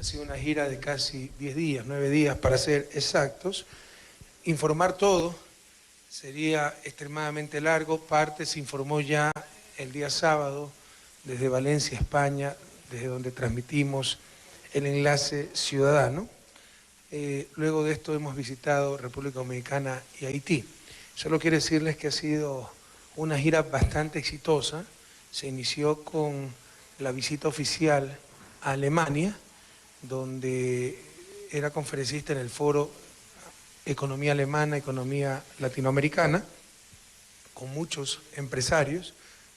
sido una gira de casi 10 días, 9 días para ser exactos. Informar todo sería extremadamente largo. Parte se informó ya el día sábado desde Valencia, España, desde donde transmitimos el enlace ciudadano. Luego de esto hemos visitado República Dominicana y Haití. Solo quiero decirles que ha sido una gira bastante exitosa. Se inició con la visita oficial a Alemania, donde era conferencista en el foro Economía Alemana, Economía Latinoamericana, con muchos empresarios,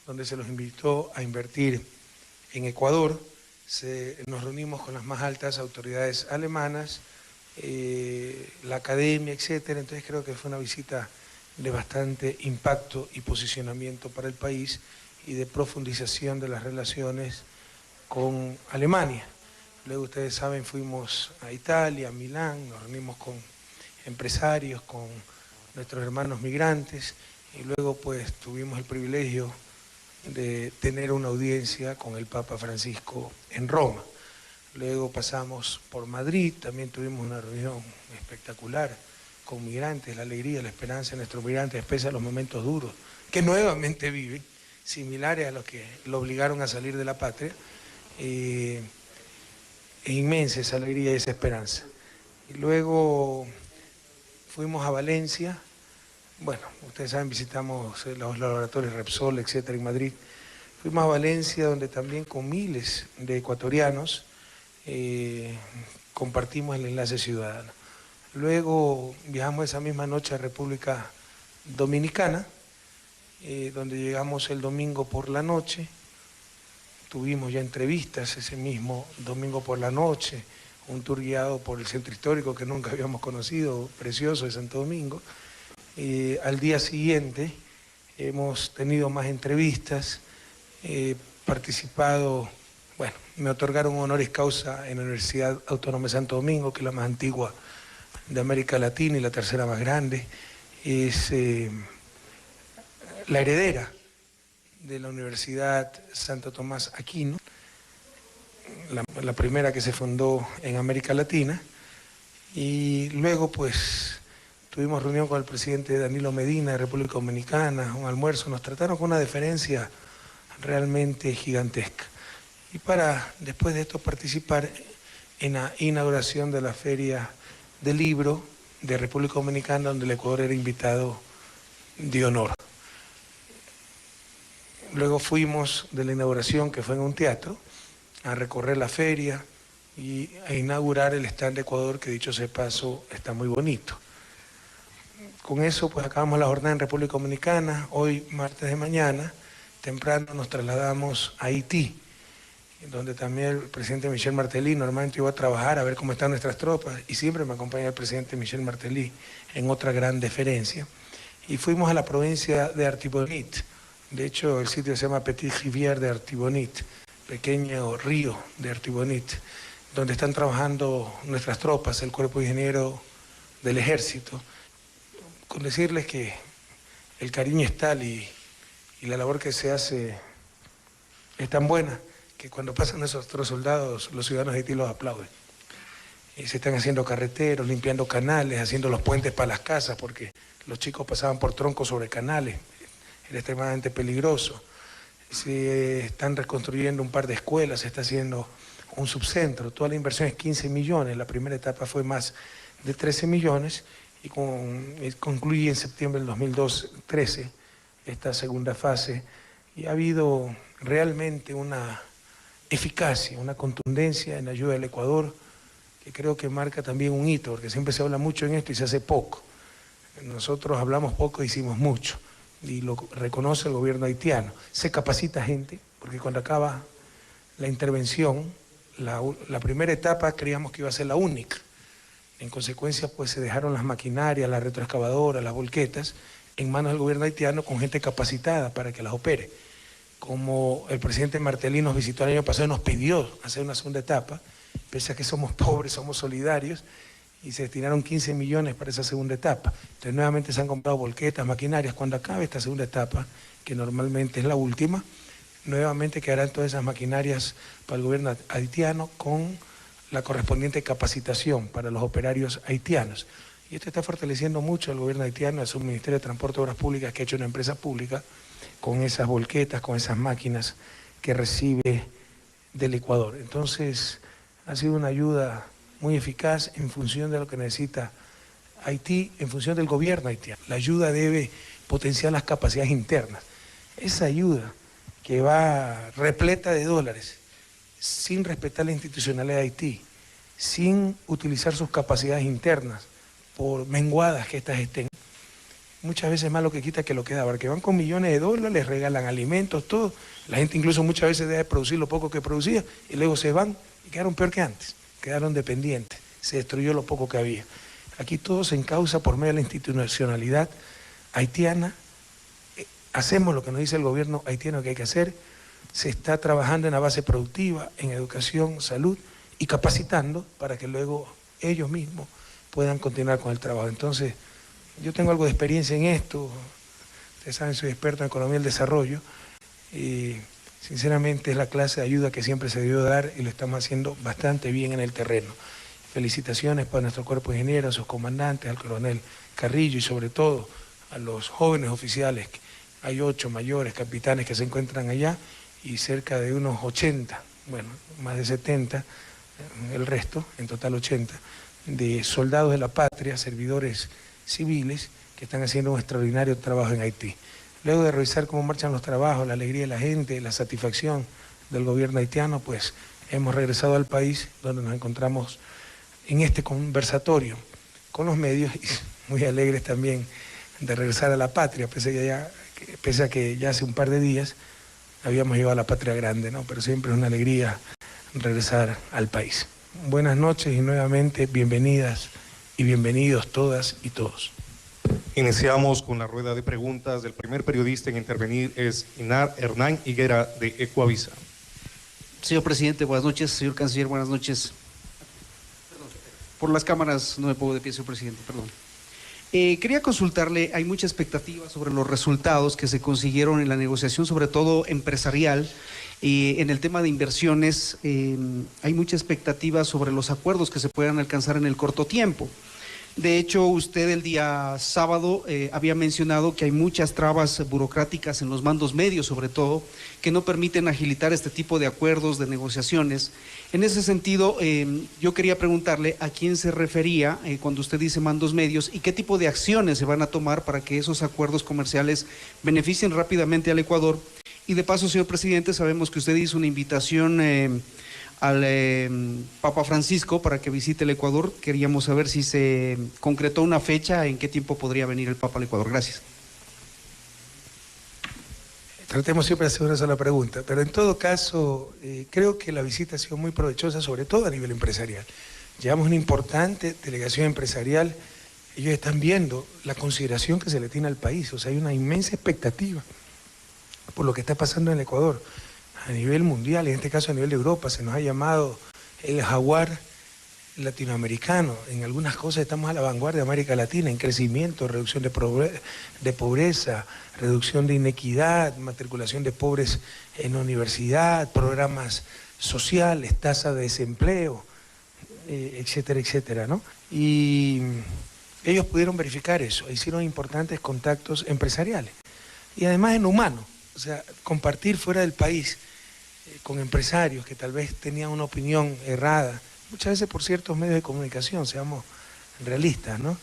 donde se los invitó a invertir en Ecuador. Nos reunimos con las más altas autoridades alemanas, la academia, etcétera. Entonces creo que fue una visita de bastante impacto y posicionamiento para el país y de profundización de las relaciones con Alemania. Luego, ustedes saben, fuimos a Italia, a Milán, nos reunimos con empresarios, con nuestros hermanos migrantes, y luego pues tuvimos el privilegio de tener una audiencia con el Papa Francisco en Roma. Luego pasamos por Madrid, también tuvimos una reunión espectacular con migrantes, la alegría, la esperanza de nuestros migrantes, pese a los momentos duros que nuevamente viven, similares a los que lo obligaron a salir de la patria. Es inmensa esa alegría y esa esperanza. Y luego fuimos a Valencia. Bueno, ustedes saben, visitamos los laboratorios Repsol, etcétera, en Madrid. Fuimos a Valencia, donde también con miles de ecuatorianos compartimos el enlace ciudadano. Luego viajamos esa misma noche a República Dominicana, donde llegamos el domingo por la noche. Tuvimos ya entrevistas ese mismo domingo por la noche, un tour guiado por el centro histórico que nunca habíamos conocido, precioso, de Santo Domingo. Al día siguiente hemos tenido más entrevistas, participado, bueno, me otorgaron honoris causa en la Universidad Autónoma de Santo Domingo, que es la más antigua de América Latina y la tercera más grande. Es la heredera de la Universidad Santo Tomás Aquino, la primera que se fundó en América Latina. Y luego pues tuvimos reunión con el presidente Danilo Medina de República Dominicana, un almuerzo. Nos trataron con una deferencia realmente gigantesca. Y para después de esto participar en la inauguración de la Feria del Libro de República Dominicana, donde el Ecuador era invitado de honor. Luego fuimos de la inauguración, que fue en un teatro, a recorrer la feria y a inaugurar el stand de Ecuador, que dicho sea de paso está muy bonito. Con eso pues acabamos la jornada en República Dominicana. Hoy, martes de mañana, temprano nos trasladamos a Haití, donde también el presidente Michel Martelly normalmente iba a trabajar a ver cómo están nuestras tropas, y siempre me acompaña el presidente Michel Martelly en otra gran deferencia. Y fuimos a la provincia de Artibonite. De hecho, el sitio se llama Petit Rivière de Artibonite, pequeño río de Artibonite, donde están trabajando nuestras tropas, el cuerpo ingeniero del ejército. Con decirles que el cariño es tal y la labor que se hace es tan buena que cuando pasan esos otros soldados, los ciudadanos de Haití los aplauden. Y se están haciendo carreteros, limpiando canales, haciendo los puentes para las casas, porque los chicos pasaban por troncos sobre canales, era extremadamente peligroso. Se están reconstruyendo un par de escuelas, se está haciendo un subcentro. Toda la inversión es 15 millones, la primera etapa fue más de 13 millones y concluye en septiembre del 2013 esta segunda fase. Y ha habido realmente una eficacia, una contundencia en la ayuda del Ecuador, que creo que marca también un hito, porque siempre se habla mucho en esto y se hace poco. Nosotros hablamos poco e hicimos mucho, y lo reconoce el gobierno haitiano. Se capacita gente, porque cuando acaba la intervención, la primera etapa creíamos que iba a ser la única. En consecuencia, pues se dejaron las maquinarias, las retroexcavadoras, las volquetas, en manos del gobierno haitiano con gente capacitada para que las opere. Como el presidente Martelly nos visitó el año pasado y nos pidió hacer una segunda etapa, pese a que somos pobres, somos solidarios, y se destinaron 15 millones para esa segunda etapa. Entonces nuevamente se han comprado volquetas, maquinarias. Cuando acabe esta segunda etapa, que normalmente es la última, nuevamente quedarán todas esas maquinarias para el gobierno haitiano con la correspondiente capacitación para los operarios haitianos. Y esto está fortaleciendo mucho al gobierno haitiano, a su Ministerio de Transporte y Obras Públicas, que ha hecho una empresa pública con esas volquetas, con esas máquinas que recibe del Ecuador. Entonces, ha sido una ayuda muy eficaz en función de lo que necesita Haití, en función del gobierno haitiano. La ayuda debe potenciar las capacidades internas. Esa ayuda que va repleta de dólares, sin respetar la institucionalidad de Haití, sin utilizar sus capacidades internas, por menguadas que éstas estén, muchas veces más lo que quita que lo que da, porque van con millones de dólares, les regalan alimentos, todo, la gente incluso muchas veces debe producir lo poco que producía, y luego se van y quedaron peor que antes, quedaron dependientes, se destruyó lo poco que había. Aquí todo se encausa por medio de la institucionalidad haitiana, hacemos lo que nos dice el gobierno haitiano que hay que hacer, se está trabajando en la base productiva, en educación, salud y capacitando para que luego ellos mismos puedan continuar con el trabajo. Entonces, yo tengo algo de experiencia en esto, ustedes saben, soy experto en economía del desarrollo y sinceramente es la clase de ayuda que siempre se debió dar y lo estamos haciendo bastante bien en el terreno. Felicitaciones para nuestro cuerpo de ingenieros, a sus comandantes, al coronel Carrillo y sobre todo a los jóvenes oficiales. Hay 8 mayores capitanes que se encuentran allá y cerca de unos 80, bueno, más de 70, el resto, en total 80, de soldados de la patria, servidores civiles, que están haciendo un extraordinario trabajo en Haití. Luego de revisar cómo marchan los trabajos, la alegría de la gente, la satisfacción del gobierno haitiano, pues hemos regresado al país donde nos encontramos en este conversatorio con los medios y muy alegres también de regresar a la patria, pese a que ya hace un par de días habíamos llegado a la patria grande, ¿no? Pero siempre es una alegría regresar al país. Buenas noches y nuevamente bienvenidas y bienvenidos todas y todos. Iniciamos con la rueda de preguntas. El primer periodista en intervenir es Hernán Higuera de Ecuavisa. Señor presidente, buenas noches. Señor canciller, buenas noches. Por las cámaras no me pongo de pie, señor presidente, perdón. Quería consultarle, hay mucha expectativa sobre los resultados que se consiguieron en la negociación, sobre todo empresarial. En el tema de inversiones, hay mucha expectativa sobre los acuerdos que se puedan alcanzar en el corto tiempo. De hecho, usted el día sábado había mencionado que hay muchas trabas burocráticas en los mandos medios, sobre todo, que no permiten agilitar este tipo de acuerdos, de negociaciones. En ese sentido, yo quería preguntarle a quién se refería cuando usted dice mandos medios y qué tipo de acciones se van a tomar para que esos acuerdos comerciales beneficien rápidamente al Ecuador. Y de paso, señor presidente, sabemos que usted hizo una invitación al Papa Francisco para que visite el Ecuador. Queríamos saber si se concretó una fecha, en qué tiempo podría venir el Papa al Ecuador. Gracias. Tratemos siempre de hacer una sola pregunta, pero en todo caso creo que la visita ha sido muy provechosa, sobre todo a nivel empresarial. Llevamos una importante delegación empresarial, ellos están viendo la consideración que se le tiene al país, o sea, hay una inmensa expectativa por lo que está pasando en el Ecuador. A nivel mundial, en este caso a nivel de Europa, se nos ha llamado el jaguar latinoamericano. En algunas cosas estamos a la vanguardia de América Latina, en crecimiento, reducción de pobreza, reducción de inequidad, matriculación de pobres en la universidad, programas sociales, tasa de desempleo, etcétera, etcétera, ¿no? Y ellos pudieron verificar eso, hicieron importantes contactos empresariales. Y además en humano, o sea, compartir fuera del país con empresarios que tal vez tenían una opinión errada, muchas veces por ciertos medios de comunicación, seamos realistas, ¿no?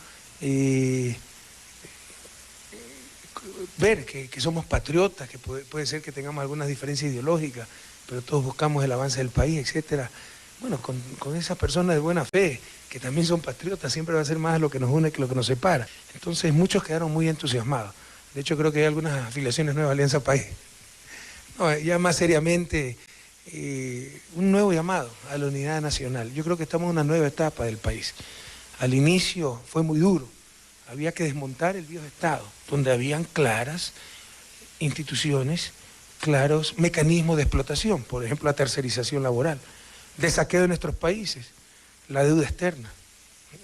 Ver que somos patriotas, que puede ser que tengamos algunas diferencias ideológicas, pero todos buscamos el avance del país, etcétera. Bueno, con esas personas de buena fe, que también son patriotas, siempre va a ser más lo que nos une que lo que nos separa. Entonces muchos quedaron muy entusiasmados. De hecho, creo que hay algunas afiliaciones nuevas a Alianza País. No, ya más seriamente, un nuevo llamado a la unidad nacional. Yo creo que estamos en una nueva etapa del país. Al inicio fue muy duro. Había que desmontar el viejo Estado, donde habían claras instituciones, claros mecanismos de explotación, por ejemplo, la tercerización laboral, de saqueo de nuestros países, la deuda externa,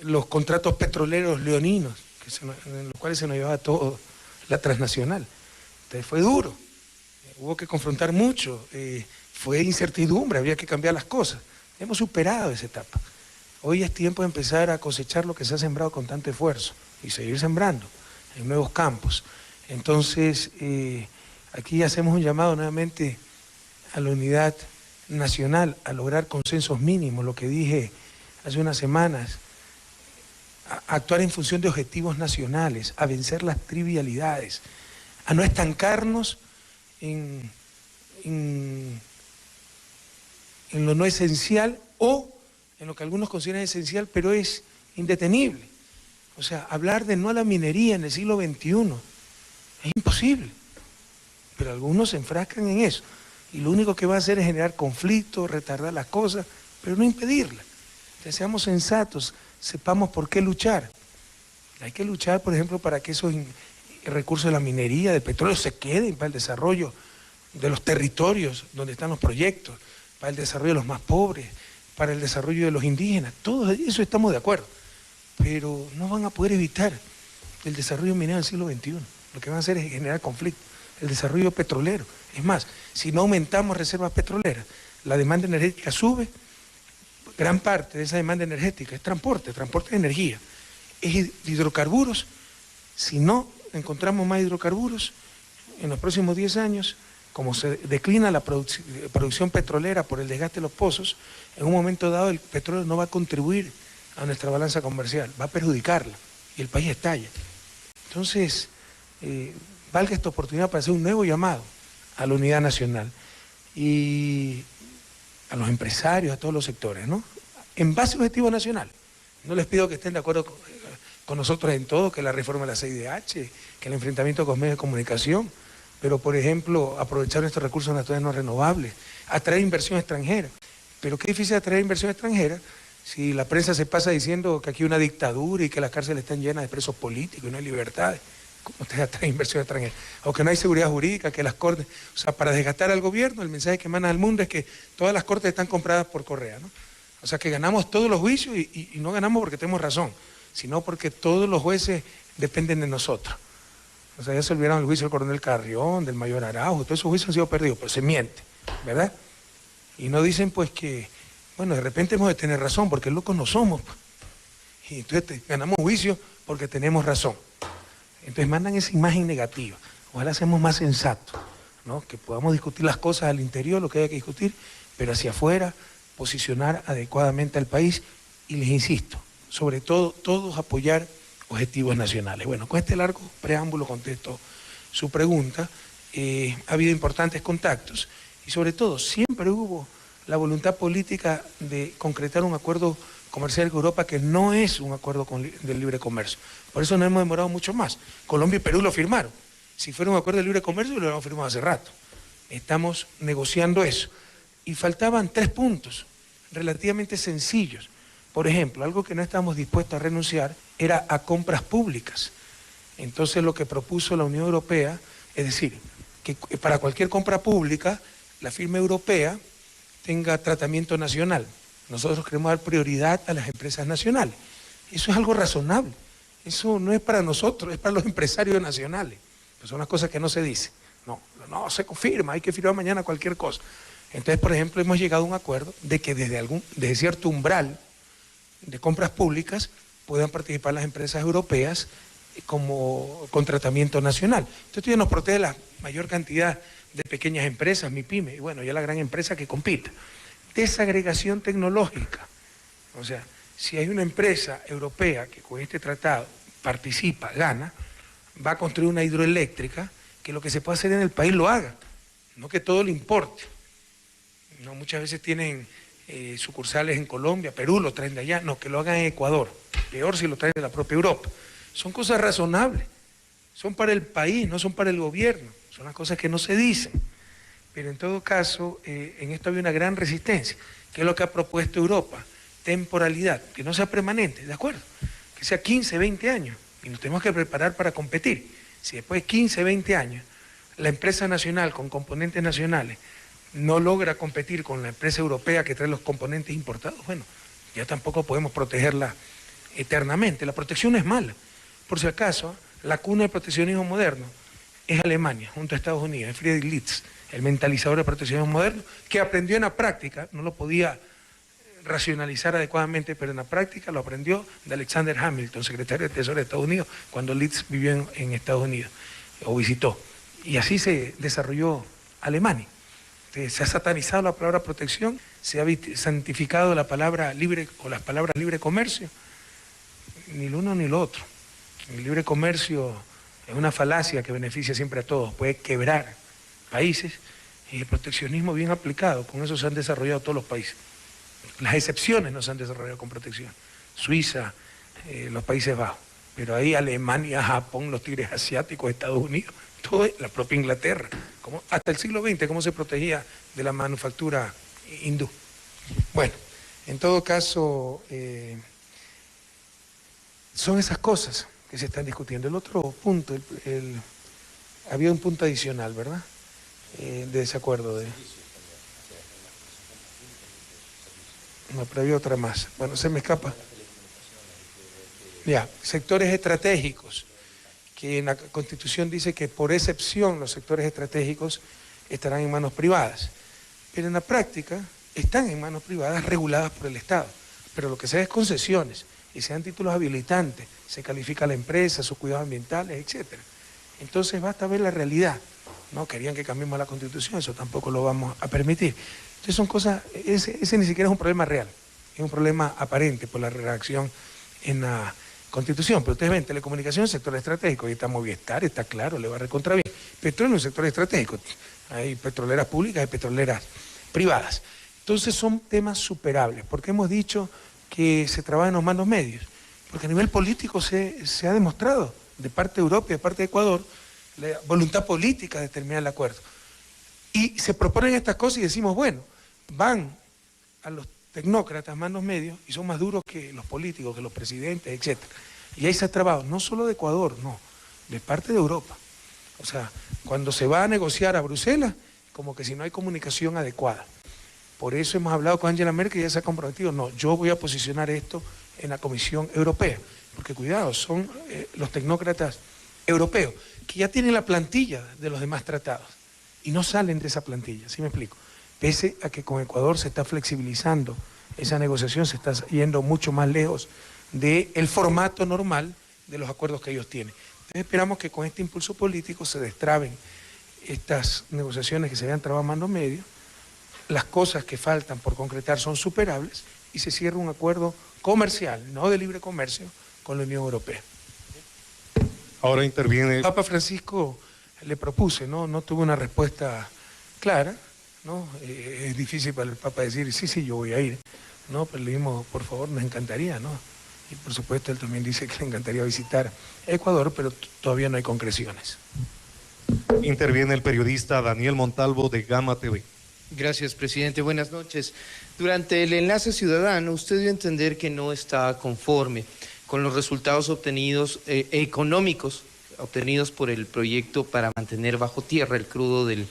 los contratos petroleros leoninos, en los cuales se nos llevaba todo la transnacional. Entonces fue duro, hubo que confrontar mucho, fue incertidumbre, había que cambiar las cosas. Hemos superado esa etapa. Hoy es tiempo de empezar a cosechar lo que se ha sembrado con tanto esfuerzo y seguir sembrando en nuevos campos. Entonces, aquí hacemos un llamado nuevamente a la unidad nacional, a lograr consensos mínimos, lo que dije hace unas semanas, a actuar en función de objetivos nacionales, a vencer las trivialidades, a no estancarnos en lo no esencial o en lo que algunos consideran esencial, pero es indetenible. O sea, hablar de no a la minería en el siglo XXI es imposible, pero algunos se enfrascan en eso y lo único que va a hacer es generar conflictos, retardar las cosas, pero no impedirlas. Entonces, seamos sensatos, sepamos por qué luchar. Hay que luchar, por ejemplo, para que esos recursos de la minería, del petróleo, se queden para el desarrollo de los territorios donde están los proyectos, para el desarrollo de los más pobres, para el desarrollo de los indígenas. Todo eso estamos de acuerdo, pero no van a poder evitar el desarrollo minero del siglo XXI. Lo que van a hacer es generar conflicto. El desarrollo petrolero. Es más, si no aumentamos reservas petroleras, la demanda energética sube. Gran parte de esa demanda energética es transporte de energía. Es hidrocarburos. Si no encontramos más hidrocarburos, en los próximos 10 años, como se declina la producción petrolera por el desgaste de los pozos, en un momento dado el petróleo no va a contribuir a nuestra balanza comercial, va a perjudicarla y el país estalla. Entonces, valga esta oportunidad para hacer un nuevo llamado a la unidad nacional y a los empresarios, a todos los sectores, ¿no? En base a objetivos nacionales. No les pido que estén de acuerdo con nosotros en todo, que la reforma de la CIDH, que el enfrentamiento con medios de comunicación, pero por ejemplo, aprovechar nuestros recursos naturales no renovables, atraer inversión extranjera. Pero qué difícil atraer inversión extranjera si la prensa se pasa diciendo que aquí hay una dictadura y que las cárceles están llenas de presos políticos y no hay libertades. ¿Cómo usted atrae inversión extranjera? O que no hay seguridad jurídica, que las cortes... O sea, para desgastar al gobierno, el mensaje que emana al mundo es que todas las cortes están compradas por correa, ¿no? O sea, que ganamos todos los juicios y no ganamos porque tenemos razón, sino porque todos los jueces dependen de nosotros. O sea, ya se olvidaron el juicio del coronel Carrión, del mayor Araujo, todos esos juicios han sido perdidos, pero se miente, ¿verdad? Y no dicen pues que, bueno, de repente hemos de tener razón, porque locos no somos. Y entonces ganamos juicio porque tenemos razón. Entonces mandan esa imagen negativa. Ojalá seamos más sensatos, ¿no? Que podamos discutir las cosas al interior, lo que haya que discutir, pero hacia afuera, posicionar adecuadamente al país y les insisto, sobre todo, todos apoyar objetivos nacionales. Bueno, con este largo preámbulo contesto su pregunta. Ha habido importantes contactos y sobre todo siempre hubo la voluntad política de concretar un acuerdo comercial con Europa que no es un acuerdo de libre comercio. Por eso no hemos demorado mucho más. Colombia y Perú lo firmaron. Si fuera un acuerdo de libre comercio lo hubiéramos firmado hace rato. Estamos negociando eso. Y faltaban 3 puntos relativamente sencillos. Por ejemplo, algo que no estábamos dispuestos a renunciar era a compras públicas. Entonces lo que propuso la Unión Europea, es decir, que para cualquier compra pública, la firma europea tenga tratamiento nacional. Nosotros queremos dar prioridad a las empresas nacionales. Eso es algo razonable. Eso no es para nosotros, es para los empresarios nacionales. Pues son las cosas que no se dicen. No se confirma, hay que firmar mañana cualquier cosa. Entonces, por ejemplo, hemos llegado a un acuerdo de que desde cierto umbral de compras públicas puedan participar las empresas europeas con tratamiento nacional. Esto ya nos protege la mayor cantidad de pequeñas empresas, MIPYME, y bueno, ya la gran empresa que compita. Desagregación tecnológica. O sea, si hay una empresa europea que con este tratado participa, gana, va a construir una hidroeléctrica, que lo que se puede hacer en el país lo haga, no que todo le importe. No, muchas veces tienen sucursales en Colombia, Perú, lo traen de allá, no, que lo hagan en Ecuador, peor si lo traen de la propia Europa. Son cosas razonables, son para el país, no son para el gobierno, son las cosas que no se dicen. Pero en todo caso, en esto había una gran resistencia, que es lo que ha propuesto Europa, temporalidad, que no sea permanente, ¿de acuerdo? Que sea 15, 20 años, y nos tenemos que preparar para competir. Si después de 15, 20 años, la empresa nacional con componentes nacionales no logra competir con la empresa europea que trae los componentes importados, bueno, ya tampoco podemos protegerla eternamente. La protección no es mala. Por si acaso, la cuna del proteccionismo moderno es Alemania, junto a Estados Unidos, es Friedrich List, el mentalizador del proteccionismo moderno, que aprendió en la práctica, no lo podía racionalizar adecuadamente, pero en la práctica lo aprendió de Alexander Hamilton, secretario de Tesoro de Estados Unidos, cuando Leeds vivió en Estados Unidos o visitó. Y así se desarrolló Alemania. Se ha satanizado la palabra protección, se ha santificado la palabra libre o las palabras libre comercio, ni lo uno ni lo otro. El libre comercio es una falacia que beneficia siempre a todos, puede quebrar países, y el proteccionismo bien aplicado, con eso se han desarrollado todos los países. Las excepciones no se han desarrollado con protección. Suiza, los Países Bajos, pero ahí Alemania, Japón, los tigres asiáticos, Estados Unidos, todo, la propia Inglaterra, hasta el siglo XX, cómo se protegía de la manufactura hindú. Bueno, en todo caso, son esas cosas que se están discutiendo. El otro punto, había un punto adicional, ¿verdad? De desacuerdo. No, pero había otra más. Bueno, se me escapa. Ya, sectores estratégicos, que en la Constitución dice que por excepción los sectores estratégicos estarán en manos privadas, pero en la práctica están en manos privadas reguladas por el Estado, pero lo que sea es concesiones, y sean títulos habilitantes, se califica a la empresa, sus cuidados ambientales, etc. Entonces basta ver la realidad. No querían que cambiemos la Constitución, eso tampoco lo vamos a permitir. Entonces son cosas, ese ni siquiera es un problema real, es un problema aparente por la redacción en la Constitución. Pero ustedes ven, telecomunicación, sector estratégico, ahí está Movistar, está claro, le va a recontra bien. Petróleo, un sector estratégico, hay petroleras públicas y petroleras privadas. Entonces son temas superables, porque hemos dicho que se trabaja en los mandos medios, porque a nivel político se ha demostrado, de parte de Europa y de parte de Ecuador, la voluntad política de terminar el acuerdo. Y se proponen estas cosas y decimos, bueno, van a los tecnócratas, mandos medios, y son más duros que los políticos, que los presidentes, etc. Y ahí se ha trabado, no solo de Ecuador, no, de parte de Europa. O sea, cuando se va a negociar a Bruselas, como que si no hay comunicación adecuada. Por eso hemos hablado con Angela Merkel y ya se ha comprometido, no, yo voy a posicionar esto en la Comisión Europea, porque cuidado, son los tecnócratas europeos, que ya tienen la plantilla de los demás tratados, y no salen de esa plantilla, ¿sí me explico? Pese a que con Ecuador se está flexibilizando esa negociación, se está yendo mucho más lejos del formato normal de los acuerdos que ellos tienen. Entonces esperamos que con este impulso político se destraben estas negociaciones que se habían trabado a mano medio, las cosas que faltan por concretar son superables y se cierra un acuerdo comercial, no de libre comercio, con la Unión Europea. Ahora interviene... Papa Francisco le propuse, no tuvo una respuesta clara, ¿no? Es difícil para el Papa decir, sí, yo voy a ir, ¿no? Pero le dijimos, por favor, nos encantaría, ¿no? Y por supuesto él también dice que le encantaría visitar Ecuador, pero todavía no hay concreciones. Interviene el periodista Daniel Montalvo de Gama TV. Gracias, presidente. Buenas noches. Durante el enlace ciudadano, usted dio a entender que no está conforme con los resultados obtenidos, económicos, obtenidos por el proyecto para mantener bajo tierra el crudo de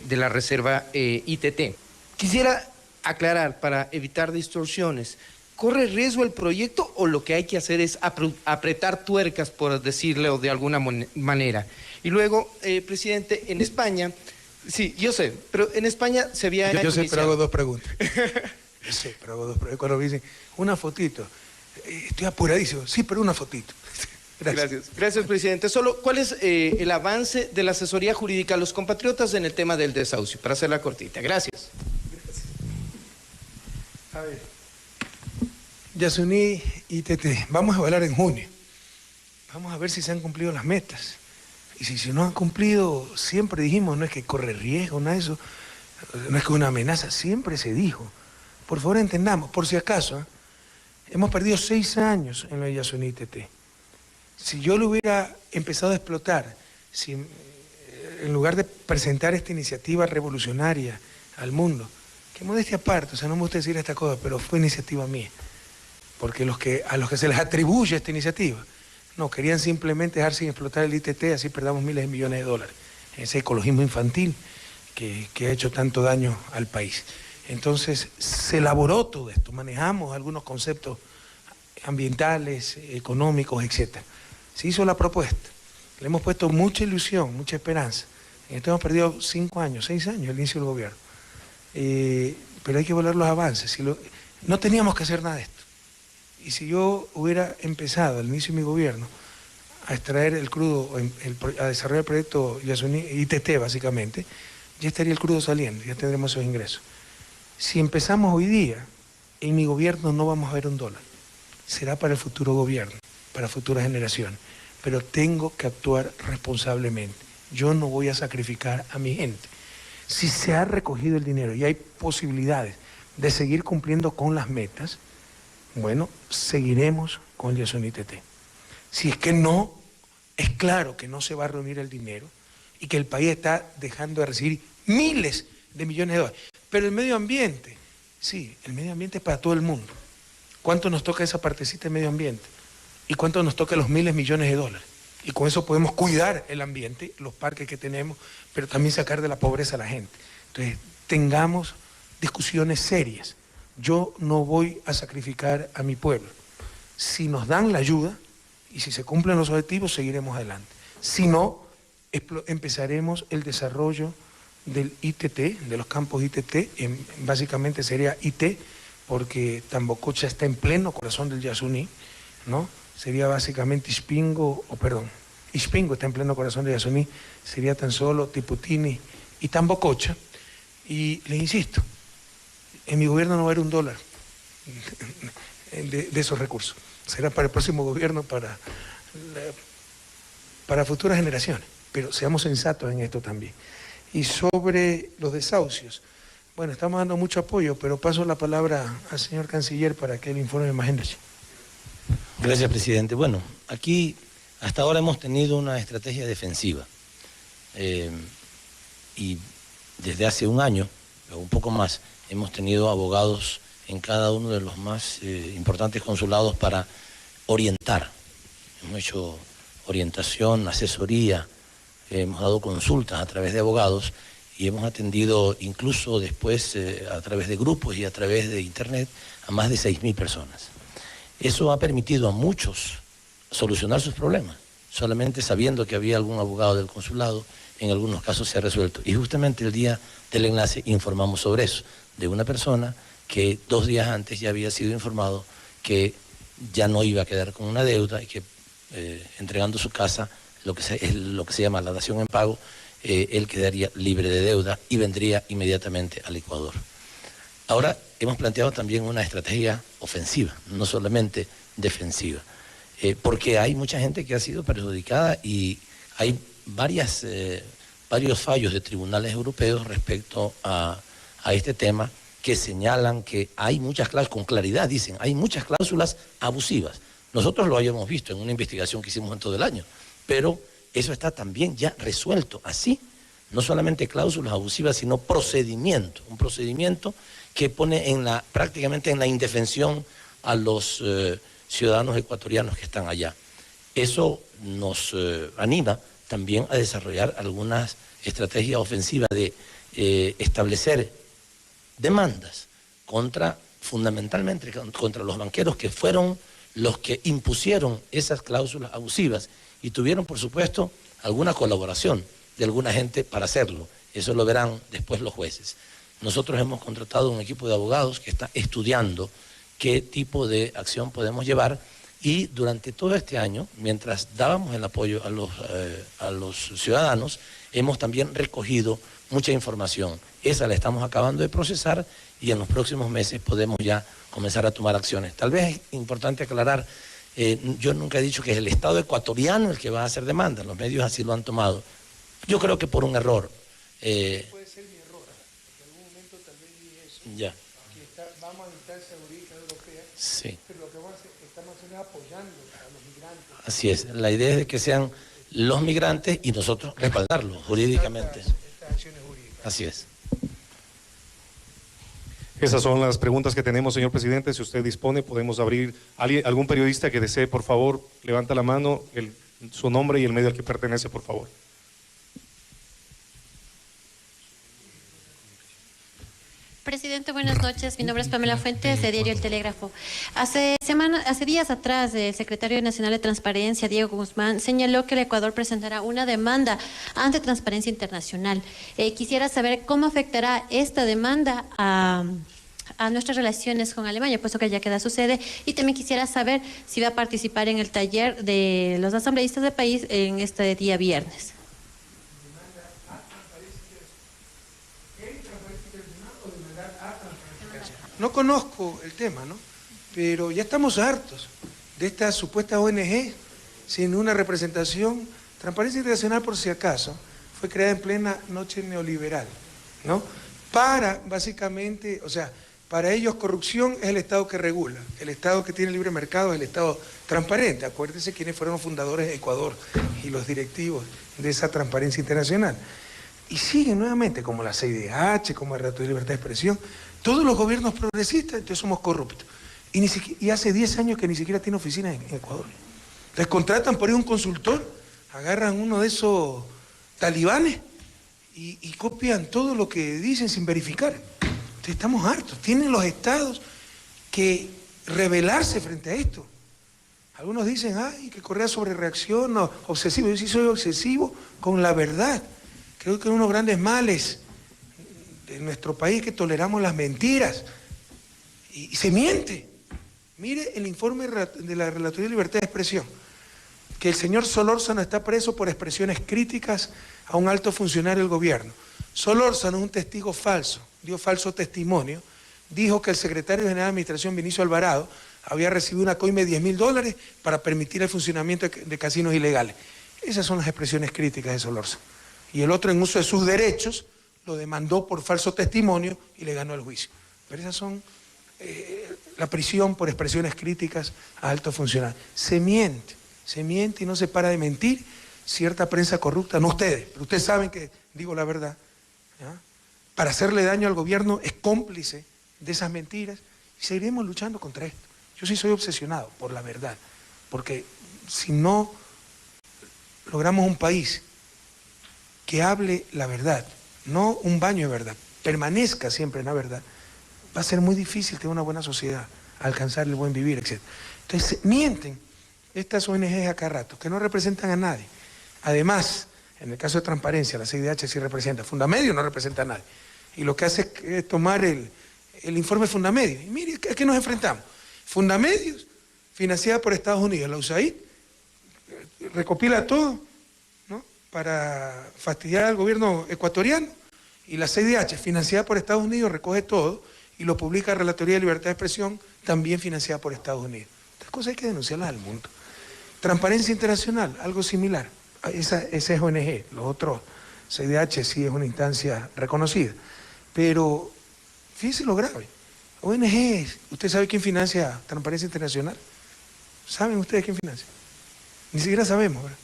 la reserva ITT. Quisiera aclarar, para evitar distorsiones, ¿corre riesgo el proyecto o lo que hay que hacer es apretar tuercas, por decirlo de alguna manera? Y luego, presidente, en España... Sí, yo sé, pero en España se había... Yo sé, pero hago dos preguntas. Yo sé, pero hago dos preguntas. Cuando me dicen, una fotito, estoy apuradísimo. Sí, pero una fotito. Gracias, presidente. Solo, ¿cuál es el avance de la asesoría jurídica a los compatriotas en el tema del desahucio? Para hacerla cortita. Gracias. A ver, Yasuní ITT, vamos a evaluar en junio. Vamos a ver si se han cumplido las metas. Y si no han cumplido, siempre dijimos, no es que corre riesgo, nada de eso, no es que una amenaza, siempre se dijo. Por favor entendamos, por si acaso, hemos perdido 6 años en la Yasuní ITT. Si yo lo hubiera empezado a explotar, si en lugar de presentar esta iniciativa revolucionaria al mundo, que modestia aparte, o sea, no me gusta decir esta cosa, pero fue iniciativa mía, porque a los que se les atribuye esta iniciativa, no, querían simplemente dejar sin explotar el ITT, así perdamos miles de millones de dólares. Ese ecologismo infantil que ha hecho tanto daño al país. Entonces, se elaboró todo esto, manejamos algunos conceptos ambientales, económicos, etc. Se hizo la propuesta, le hemos puesto mucha ilusión, mucha esperanza. En esto hemos perdido 5 años, 6 años el inicio del gobierno. Pero hay que evaluar los avances. No teníamos que hacer nada de esto. Y si yo hubiera empezado al inicio de mi gobierno a extraer el crudo, a desarrollar el proyecto Yasuní, ITT básicamente, ya estaría el crudo saliendo, ya tendremos esos ingresos. Si empezamos hoy día, en mi gobierno no vamos a ver un dólar. Será para el futuro gobierno, para futuras generaciones. Pero tengo que actuar responsablemente. Yo no voy a sacrificar a mi gente. Si se ha recogido el dinero y hay posibilidades de seguir cumpliendo con las metas, bueno, seguiremos con el Yasuní ITT. Si es que no, es claro que no se va a reunir el dinero y que el país está dejando de recibir miles de millones de dólares. Pero el medio ambiente, sí, el medio ambiente es para todo el mundo. ¿Cuánto nos toca esa partecita de medio ambiente? ¿Y cuánto nos toca los miles de millones de dólares? Y con eso podemos cuidar el ambiente, los parques que tenemos, pero también sacar de la pobreza a la gente. Entonces, tengamos discusiones serias. Yo no voy a sacrificar a mi pueblo. Si nos dan la ayuda y si se cumplen los objetivos, seguiremos adelante. Si no, empezaremos el desarrollo del ITT, de los campos ITT, básicamente sería IT, porque Tambococha está en pleno corazón del Yasuní, ¿no? Sería básicamente Ispingo está en pleno corazón del Yasuní, sería tan solo Tiputini y Tambococha. Y les insisto, en mi gobierno no va a haber un dólar de esos recursos. Será para el próximo gobierno, para futuras generaciones. Pero seamos sensatos en esto también. Y sobre los desahucios, bueno, estamos dando mucho apoyo, pero paso la palabra al señor canciller para que él informe más en detalle. Gracias, presidente. Bueno, aquí hasta ahora hemos tenido una estrategia defensiva y desde hace un año, o un poco más, hemos tenido abogados en cada uno de los más importantes consulados para orientar. Hemos hecho orientación, asesoría, hemos dado consultas a través de abogados y hemos atendido incluso después a través de grupos y a través de internet a más de 6.000 personas. Eso ha permitido a muchos solucionar sus problemas, solamente sabiendo que había algún abogado del consulado, en algunos casos se ha resuelto. Y justamente el día del enlace informamos sobre eso, de una persona que 2 días antes ya había sido informado que ya no iba a quedar con una deuda y que entregando su casa, lo que se llama la dación en pago, él quedaría libre de deuda y vendría inmediatamente al Ecuador. Ahora hemos planteado también una estrategia ofensiva, no solamente defensiva, porque hay mucha gente que ha sido perjudicada y hay varios fallos de tribunales europeos respecto a este tema que señalan que hay muchas cláusulas, con claridad dicen, hay muchas cláusulas abusivas. Nosotros lo habíamos visto en una investigación que hicimos en todo el año, pero eso está también ya resuelto así, no solamente cláusulas abusivas, sino procedimiento, un procedimiento que pone prácticamente en la indefensión a los ciudadanos ecuatorianos que están allá. Eso nos anima también a desarrollar algunas estrategias ofensivas de establecer demandas fundamentalmente contra los banqueros que fueron los que impusieron esas cláusulas abusivas y tuvieron, por supuesto, alguna colaboración de alguna gente para hacerlo. Eso lo verán después los jueces. Nosotros hemos contratado un equipo de abogados que está estudiando qué tipo de acción podemos llevar y durante todo este año, mientras dábamos el apoyo a los ciudadanos, hemos también recogido mucha información. Esa la estamos acabando de procesar y en los próximos meses podemos ya comenzar a tomar acciones. Tal vez es importante aclarar, yo nunca he dicho que es el Estado ecuatoriano el que va a hacer demanda, los medios así lo han tomado. Yo creo que por un error. Puede ser mi error, en algún momento tal vez dije eso. Ya. Aquí vamos a instancia jurídica europea, Sí. pero lo que estamos haciendo es apoyando a los migrantes. Así es, la idea es de que sean los migrantes y nosotros respaldarlos jurídicamente. Estas acciones jurídicas. Así es. Esas son las preguntas que tenemos, señor presidente. Si usted dispone, podemos abrir. ¿Algún periodista que desee, por favor, levanta la mano, su nombre y el medio al que pertenece, por favor? Presidente, buenas noches. Mi nombre es Pamela Fuentes, de Diario El Telégrafo. Hace días atrás, el secretario nacional de Transparencia, Diego Guzmán, señaló que el Ecuador presentará una demanda ante Transparencia Internacional. Quisiera saber cómo afectará esta demanda a a nuestras relaciones con Alemania, puesto que ya queda su sede. Y también quisiera saber si va a participar en el taller de los asambleístas del país en este día viernes. No conozco el tema, ¿no? Pero ya estamos hartos de estas supuestas ONG sin una representación. Transparencia Internacional, por si acaso, fue creada en plena noche neoliberal, ¿no? Para, básicamente, o sea, para ellos corrupción es el Estado que regula, el Estado que tiene libre mercado es el Estado transparente. Acuérdense quiénes fueron los fundadores de Ecuador y los directivos de esa Transparencia Internacional. Y siguen nuevamente, como la CIDH, como el Relatoría de Libertad de Expresión, todos los gobiernos progresistas, entonces somos corruptos. Y hace 10 años que ni siquiera tiene oficinas en Ecuador. Les contratan por ahí un consultor, agarran uno de esos talibanes y copian todo lo que dicen sin verificar. Entonces estamos hartos. Tienen los estados que rebelarse frente a esto. Algunos dicen, ay, que Correa sobre reacción, no, obsesivo. Yo sí soy obsesivo con la verdad. Creo que uno de los grandes males de nuestro país es que toleramos las mentiras y se miente. Mire el informe de la Relatoría de Libertad de Expresión, que el señor Solórzano está preso por expresiones críticas a un alto funcionario del gobierno. Solórzano es un testigo falso, dio falso testimonio, dijo que el secretario general de Administración, Vinicio Alvarado, había recibido una coima de $10.000 para permitir el funcionamiento de casinos ilegales. Esas son las expresiones críticas de Solórzano. Y el otro, en uso de sus derechos, lo demandó por falso testimonio y le ganó el juicio. Pero esas son la prisión por expresiones críticas a altos funcionarios. Se miente y no se para de mentir. Cierta prensa corrupta, no ustedes, pero ustedes saben que digo la verdad, ¿ya? Para hacerle daño al gobierno es cómplice de esas mentiras y seguiremos luchando contra esto. Yo sí soy obsesionado por la verdad, porque si no logramos un país que hable la verdad, no un baño de verdad, permanezca siempre en la verdad, va a ser muy difícil tener una buena sociedad, alcanzar el buen vivir, etc. Entonces, mienten estas ONGs a cada rato, que no representan a nadie. Además, en el caso de Transparencia, la CIDH sí representa, Fundamedio no representa a nadie. Y lo que hace es tomar el informe Fundamedio. Y mire, ¿a qué nos enfrentamos? Fundamedios, financiada por Estados Unidos, la USAID, recopila todo, ¿no?, para fastidiar al gobierno ecuatoriano, y la CIDH, financiada por Estados Unidos, recoge todo y lo publica Relatoría de Libertad de Expresión, también financiada por Estados Unidos. Estas cosas hay que denunciarlas al mundo. Transparencia Internacional, algo similar. Esa es ONG, los otros, CIDH sí es una instancia reconocida. Pero fíjense lo grave. ONG, ¿usted sabe quién financia Transparencia Internacional? ¿Saben ustedes quién financia? Ni siquiera sabemos, ¿verdad?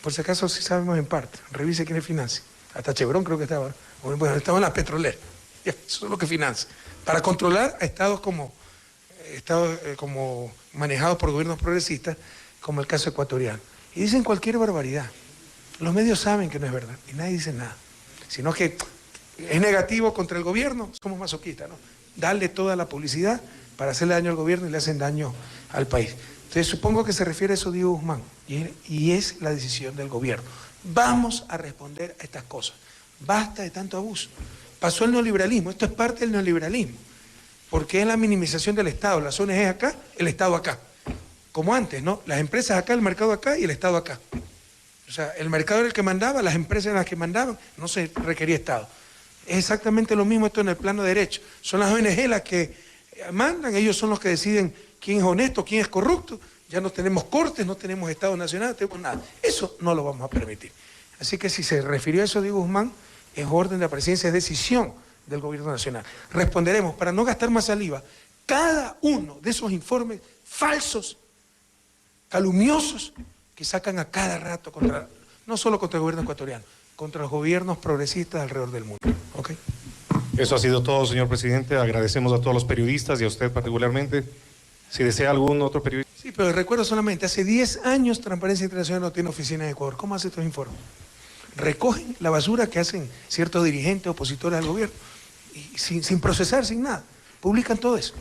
Por si acaso sí sabemos en parte. Revise quién financia. Hasta Chevron creo que estaba. Bueno, estaba en la petrolera. Eso es lo que financia. Para controlar a estados como manejados por gobiernos progresistas, como el caso ecuatoriano. Y dicen cualquier barbaridad. Los medios saben que no es verdad y nadie dice nada. Sino que es negativo contra el gobierno, somos masoquistas, ¿no? Darle toda la publicidad para hacerle daño al gobierno y le hacen daño al país. Entonces supongo que se refiere a eso Diego Guzmán y es la decisión del gobierno. Vamos a responder a estas cosas. Basta de tanto abuso. Pasó el neoliberalismo, esto es parte del neoliberalismo, porque es la minimización del Estado, las ONG acá, el Estado acá. Como antes, ¿no? Las empresas acá, el mercado acá y el Estado acá. O sea, el mercado era el que mandaba, las empresas eran las que mandaban, no se requería Estado. Es exactamente lo mismo esto en el plano de derecho. Son las ONG las que mandan, ellos son los que deciden quién es honesto, quién es corrupto. Ya no tenemos cortes, no tenemos Estado Nacional, no tenemos nada. Eso no lo vamos a permitir. Así que si se refirió a eso Diego Guzmán, es orden de la presidencia, es decisión del gobierno nacional. Responderemos, para no gastar más saliva, cada uno de esos informes falsos, calumniosos, que sacan a cada rato contra, no solo contra el gobierno ecuatoriano, contra los gobiernos progresistas alrededor del mundo. ¿Okay? Eso ha sido todo, señor presidente. Agradecemos a todos los periodistas y a usted particularmente. Si desea algún otro periodista. Sí, pero recuerdo solamente, hace 10 años Transparencia Internacional no tiene oficina en Ecuador. ¿Cómo hace estos informes? Recogen la basura que hacen ciertos dirigentes opositores al gobierno, y sin procesar, sin nada. Publican todo eso.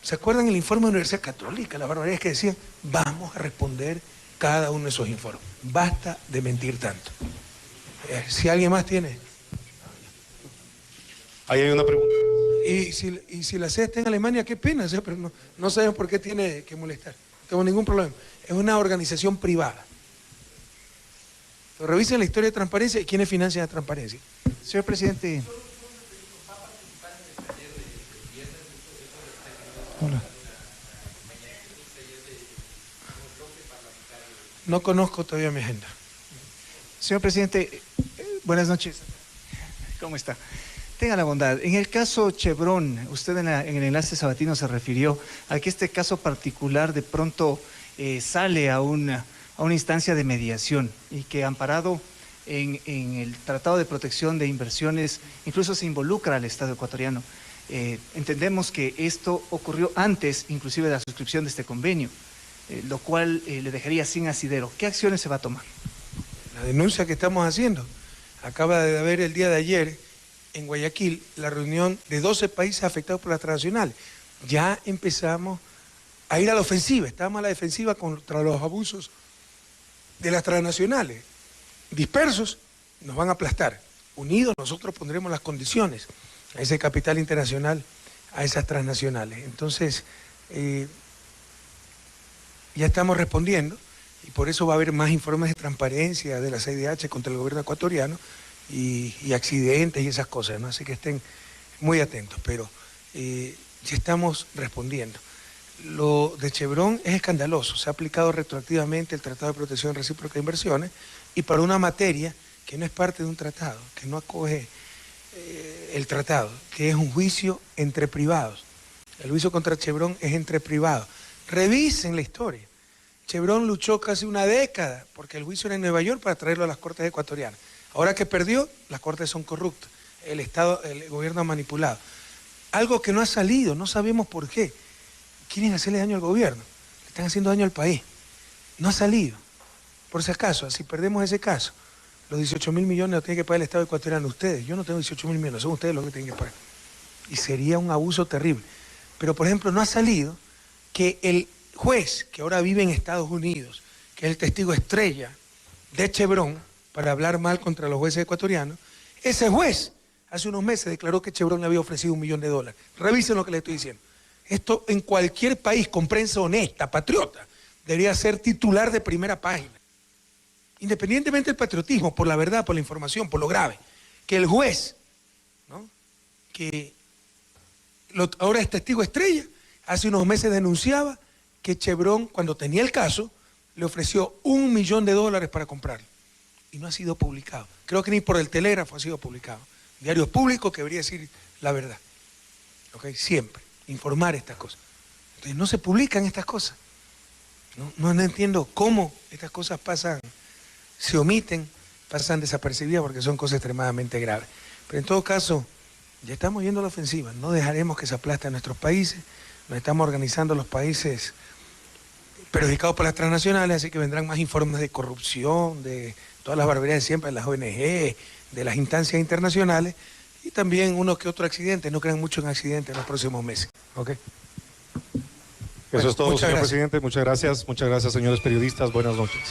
¿Se acuerdan el informe de la Universidad Católica? Las barbaridades que decían, vamos a responder cada uno de esos informes. Basta de mentir tanto. Si alguien más tiene. Ahí hay una pregunta. Y si la sede está en Alemania, qué pena, o sea, pero no sabemos por qué tiene que molestar. No tengo ningún problema. Es una organización privada. Pero revisen la historia de transparencia y quiénes financian la transparencia. Señor presidente. Hola. No conozco todavía mi agenda. Señor presidente, buenas noches. ¿Cómo está? Tenga la bondad. En el caso Chevron, usted en el enlace sabatino se refirió a que este caso particular de pronto sale a una instancia de mediación y que amparado en el Tratado de Protección de Inversiones incluso se involucra al Estado ecuatoriano. Entendemos que esto ocurrió antes inclusive de la suscripción de este convenio, lo cual le dejaría sin asidero. ¿Qué acciones se va a tomar? La denuncia que estamos haciendo. Acaba de haber el día de ayer en Guayaquil la reunión de 12 países afectados por las transnacionales. Ya empezamos a ir a la ofensiva, estamos a la defensiva contra los abusos de las transnacionales. Dispersos nos van a aplastar. Unidos nosotros pondremos las condiciones a ese capital internacional, a esas transnacionales. Entonces, ya estamos respondiendo y por eso va a haber más informes de transparencia de la CIDH contra el gobierno ecuatoriano y accidentes y esas cosas, ¿no? Así que estén muy atentos, pero ya estamos respondiendo. Lo de Chevron es escandaloso, se ha aplicado retroactivamente el Tratado de Protección Recíproca de Inversiones y para una materia que no es parte de un tratado, que no acoge el tratado, que es un juicio entre privados. El juicio contra Chevron es entre privados. Revisen la historia. Chevron luchó casi una década porque el juicio era en Nueva York para traerlo a las Cortes ecuatorianas. Ahora que perdió, las Cortes son corruptas. El Estado, el gobierno ha manipulado. Algo que no ha salido, no sabemos por qué. Quieren hacerle daño al gobierno, le están haciendo daño al país. No ha salido. Por si acaso, si perdemos ese caso, los 18.000 millones los tiene que pagar el Estado ecuatoriano ustedes. Yo no tengo 18.000 millones, son ustedes los que tienen que pagar. Y sería un abuso terrible. Pero, por ejemplo, no ha salido que el juez, que ahora vive en Estados Unidos, que es el testigo estrella de Chevron, para hablar mal contra los jueces ecuatorianos, ese juez hace unos meses declaró que Chevron le había ofrecido $1 millón. Revisen lo que le estoy diciendo. Esto en cualquier país con prensa honesta, patriota, debería ser titular de primera página. Independientemente del patriotismo, por la verdad, por la información, por lo grave. Que el juez, ¿no?, que ahora es testigo estrella, hace unos meses denunciaba que Chevron, cuando tenía el caso, le ofreció $1 millón para comprarlo. Y no ha sido publicado. Creo que ni por el telégrafo ha sido publicado. Diarios públicos que debería decir la verdad. ¿Ok? Siempre. Informar estas cosas. Entonces no se publican estas cosas. No entiendo cómo estas cosas pasan, se omiten, pasan desapercibidas porque son cosas extremadamente graves. Pero en todo caso, ya estamos yendo a la ofensiva. No dejaremos que se aplasten nuestros países. Nos estamos organizando los países perjudicados por las transnacionales, así que vendrán más informes de corrupción, de todas las barbaridades siempre, de las ONG, de las instancias internacionales, y también uno que otro accidente. No crean mucho en accidentes en los próximos meses. ¿Okay? Eso es todo, señor gracias. presidente. Muchas gracias, señores periodistas. Buenas noches.